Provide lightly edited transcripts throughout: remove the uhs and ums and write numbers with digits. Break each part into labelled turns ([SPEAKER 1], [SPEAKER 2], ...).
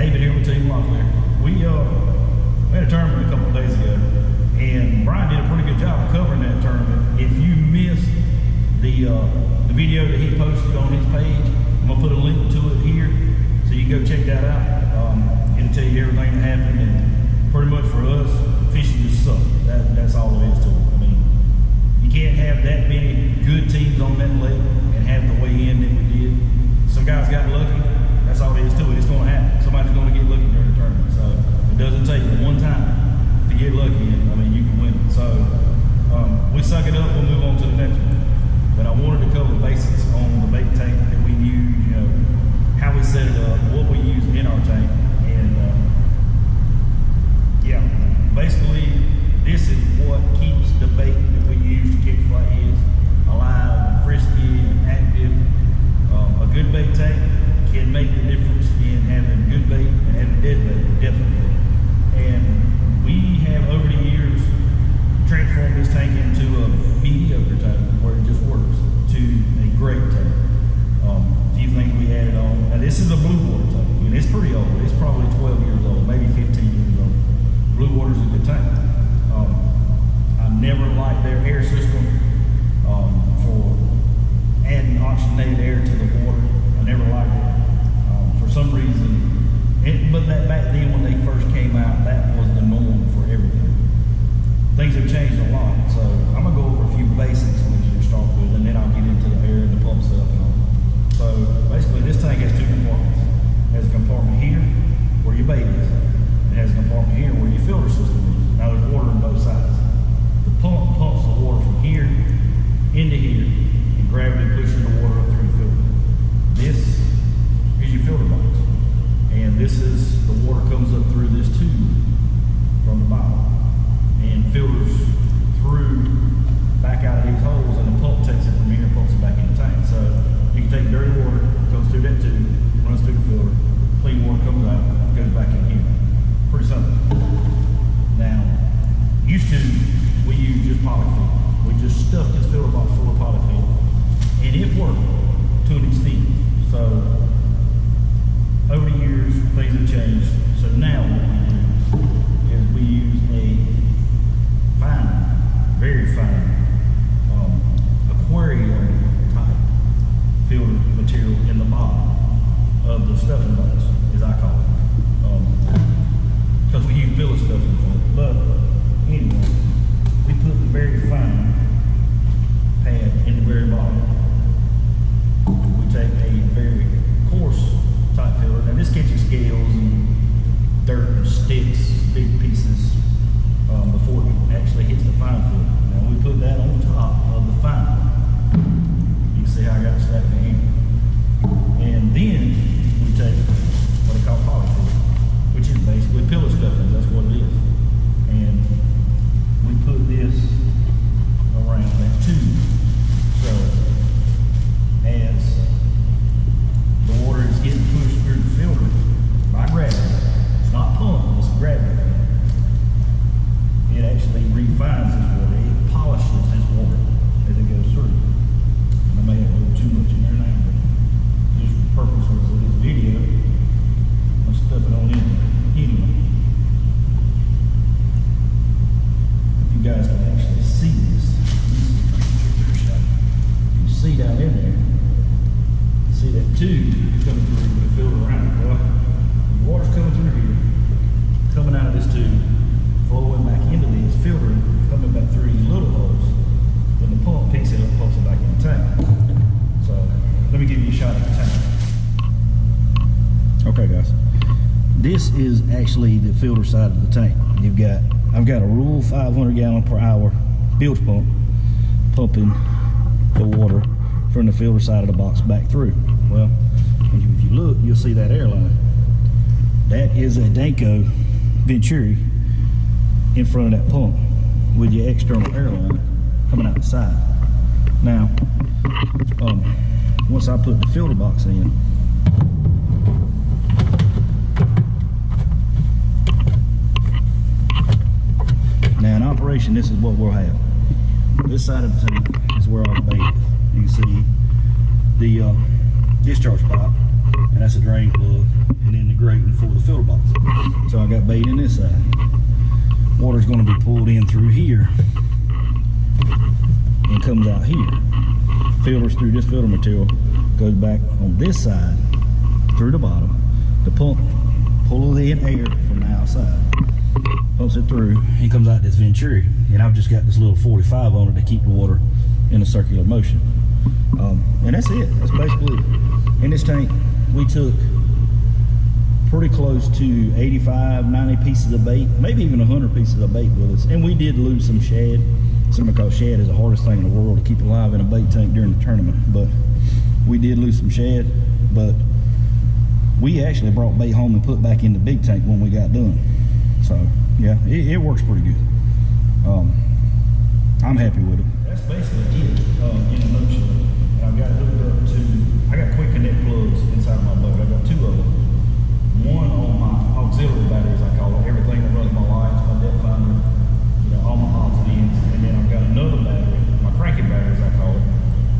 [SPEAKER 1] David here with Team Locklear. We had a tournament a couple of days ago, and Brian did a pretty good job of covering that tournament. If you missed the video that he posted on his page, I'm gonna put a link to it here, so you can go check that out. It'll tell you everything that happened, and pretty much for us, fishing just sucked. That's all there is to it. I mean, you can't have that many good teams on that lake and have the weigh in that we did. Some guys got lucky. That's all there is to it. It's going to happen. Somebody's going to get lucky during the tournament. So it doesn't take one time to get lucky, and I mean, you can win it. So we suck it up. We'll move on to the next one. But I wanted to cover the basics on the bait tank that we use, you know, how we set it up, what we use in our tank, and yeah, basically this is what keeps the bait that we use to catch flatheads alive and frisky and active. A good bait tank can make the difference in having good bait and having dead bait, definitely. And we have over the years transformed this tank into a mediocre tank where it just works to a great tank. A few things we added on. Now this is a blue water tank, and it's pretty old. It's probably 12 years old, maybe 15 years old. Blue water's a good tank. I never liked their air system for adding oxygenated air to the water. I never liked it for some reason. But that back then when they first came out, that was the norm for everything. Things have changed a lot, so I'm gonna go over a few basics to start with, and then I'll get into the air and the pump stuff and all. So basically, this tank has two compartments. It has a compartment here where your bait is. It has a compartment here where your filter system is. Now there's water on both sides. The pump pumps the water from here into here, and gravity pushes the water up through the filter. This is your filter box, and this is the water comes up through this tube from the bottom and filters through back out of these holes, and the pump takes it from here and pumps it back in the tank. So you can take dirty water, goes through that tube, runs through the filter, clean water comes out, goes back in here. Pretty simple. Now, used to, we use just polyfill. We just stuffed this filter box full of polyfill, and it worked to an extent. So over the years, things have changed. So now what we do is we use a fine, very fine aquarium type filter material in the bottom of the stuffing box, as I call it, because we use billet stuffing for it. But anyway, we put the very fine pad in the very bottom. We take a very coarse type filter. Now this catches scales and dirt and sticks, big pieces, before it actually hits the fine filter. Now we put that on top of the fine. You can see how I got it stacked in here. And then we take what they call polyfill, which is basically pillow stuffing. That's what it is. And we put this around that tube. So as the water is getting pushed through the filter by gravity, it's not pumped, it's gravity. It actually refines this water. It polishes this water as it goes through. I may have a little too much in there now, but just for purposes of this video, I'll stuff it on in there. Anyway, if you guys can actually see this, you see down in there, see that tube coming through with a filter around it. Well, the water's coming through here, coming out of this tube, flowing back into these, filtering, coming back through these little holes. Then the pump picks it up, pumps it back in the tank. So let me give you a shot at the tank. Okay, guys. This is actually the filter side of the tank. I've got a Rule 500 gallon per hour bilge pump pumping the water from the filter side of the box back through. Well, if you look, you'll see that air line. That is a Danco Venturi in front of that pump with your external air line coming out the side. Now, once I put the filter box in, now in operation, this is what we'll have. This side of the tank is where all the bait is. You can see the discharge pipe, and that's a drain plug, and then grating for the filter box. So I got bait in this side. Water's going to be pulled in through here and comes out here. Filters through this filter material, goes back on this side through the bottom. The pump pulls in air from the outside, pumps it through, and comes out this Venturi. And I've just got this little 45 on it to keep the water in a circular motion. And that's it. That's basically it. In this tank, we took pretty close to 85, 90 pieces of bait, maybe even 100 pieces of bait with us. And we did lose some shad. Somebody called shad is the hardest thing in the world to keep alive in a bait tank during the tournament. But we did lose some shad, but we actually brought bait home and put back in the big tank when we got done. So yeah, it works pretty good. I'm happy with it. That's basically it in a nutshell. I've got it hooked up to, I got quick connect plugs inside my boat. I've got 2 of them. One on my auxiliary batteries, I call it, everything that runs my lights, my depth finder, you know, all my odds and ends. And then I've got another battery, my cranking batteries, I call it,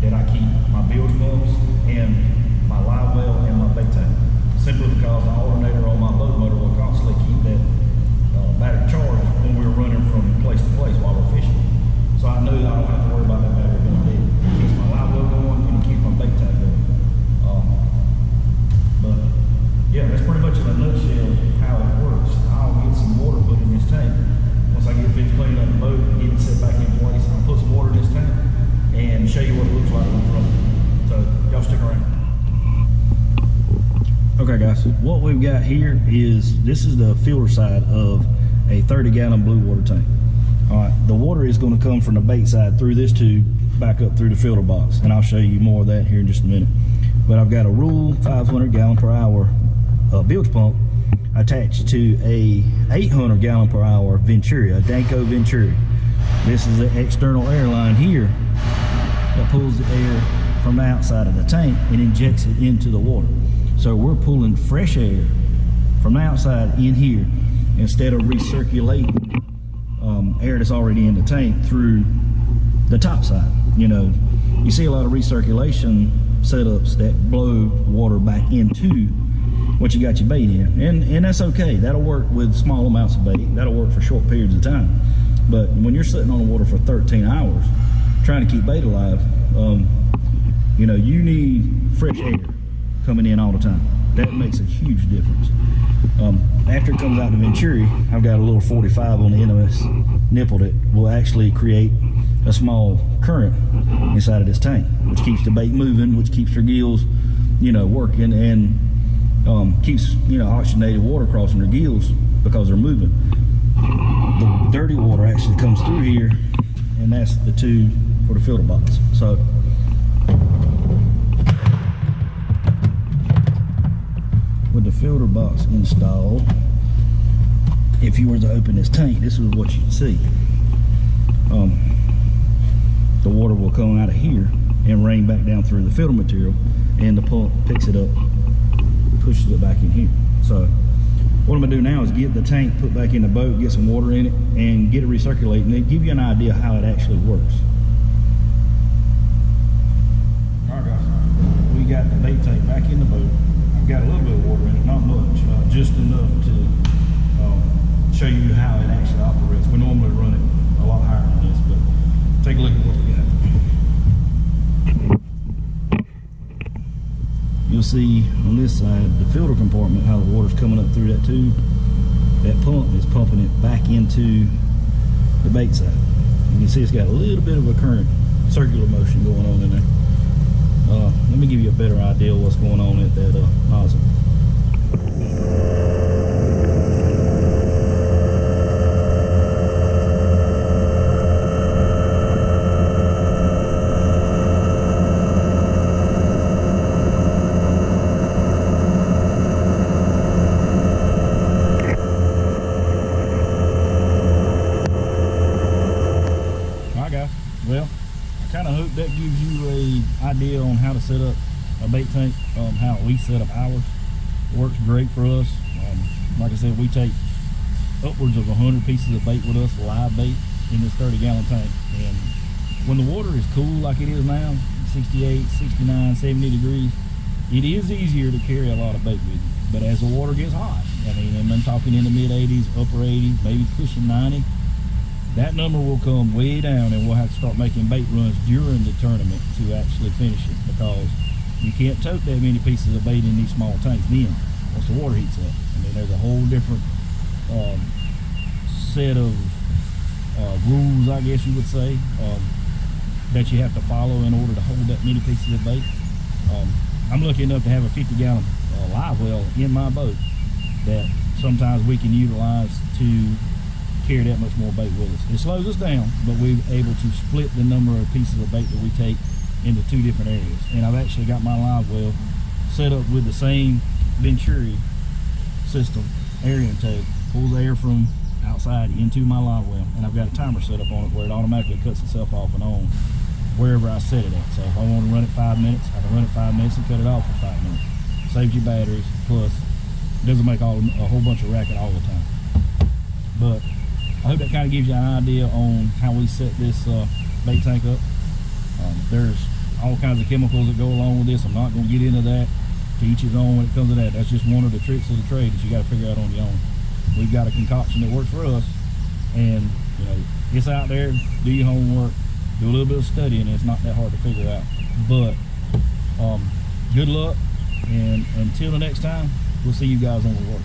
[SPEAKER 1] that I keep my bilge pumps and my live well and my bait tank. Simply because the alternator on my boat motor will constantly keep that battery charged when we're running from place to place while we're fishing. So I know that I don't have to worry about that battery being dead. It keeps my live well going and it keeps my bait tank going. But yeah, that's pretty much in a nutshell how it works. I'll get some water put in this tank. Once I get finished cleaning up the boat and get it set back in place, I'll put some water in this tank and show you what it looks like when it's running. So y'all stick around. Okay guys, what we've got here is, this is the filter side of a 30-gallon blue water tank. All right, the water is going to come from the bait side through this tube back up through the filter box, and I'll show you more of that here in just a minute. But I've got a Rule 500 gallon per hour bilge pump attached to a 800 gallon per hour Venturi, a Danco Venturi. This is an external air line here that pulls the air from the outside of the tank and injects it into the water. So we're pulling fresh air from the outside in here instead of recirculating air that's already in the tank through the top side. You know, you see a lot of recirculation setups that blow water back into what you got your bait in, and that's okay. That'll work with small amounts of bait. That'll work for short periods of time. But when you're sitting on the water for 13 hours trying to keep bait alive, you know, you need fresh air coming in all the time. That makes a huge difference. After it comes out the Venturi, I've got a little 45 on the NOS nipple that will actually create a small current inside of this tank, which keeps the bait moving, which keeps your gills, you know, working, and keeps, you know, oxygenated water crossing their gills because they're moving. The dirty water actually comes through here, and that's the tube for the filter box. So with the filter box installed, if you were to open this tank, this is what you'd see. The water will come out of here and rain back down through the filter material, and the pump picks it up, pushes it back in here. So what I'm gonna do now is get the tank put back in the boat, get some water in it, and get it recirculating, and give you an idea how it actually works. All right guys, we got the bait tank back in the boat. I've got a little bit of water in it, not much, just enough to show you how it actually operates. We normally run it a lot higher than this, but take a look at what we got. You'll see on this side, the filter compartment, how the water's coming up through that tube. That pump is pumping it back into the bait side. You can see it's got a little bit of a current, circular motion going on in there. Let me give you a better idea of what's going on at that nozzle. Well, I kind of hope that gives you an idea on how to set up a bait tank, how we set up ours. It works great for us. Like I said, we take upwards of 100 pieces of bait with us, live bait, in this 30-gallon tank. And when the water is cool like it is now, 68, 69, 70 degrees, it is easier to carry a lot of bait with you.
[SPEAKER 2] But as the water gets hot, I mean, and I'm talking in the mid 80s, upper 80s, maybe pushing 90, that number will come way down, and we'll have to start making bait runs during the tournament to actually finish it, because you can't tote that many pieces of bait in these small tanks then once the water heats up. I mean, there's a whole different set of rules, I guess you would say, that you have to follow in order to hold that many pieces of bait. I'm lucky enough to have a 50-gallon live well in my boat that sometimes we can utilize to carry that much more bait with us. It slows us down, but we're able to split the number of pieces of bait that we take into 2 different areas. And I've actually got my live well set up with the same Venturi system, air intake, pulls air from outside into my live well, and I've got a timer set up on it where it automatically cuts itself off and on wherever I set it at. So if I want to run it 5 minutes, I can run it 5 minutes and cut it off for 5 minutes. Saves you batteries, plus it doesn't make a whole bunch of racket all the time. But I hope that kind of gives you an idea on how we set this bait tank up. There's all kinds of chemicals that go along with this. I'm not going to get into that. To each his own when it comes to that. That's just one of the tricks of the trade that you got to figure out on your own. We've got a concoction that works for us, and you know, it's out there. Do your homework, do a little bit of studying. It's not that hard to figure out. But good luck, and until the next time, we'll see you guys on the water.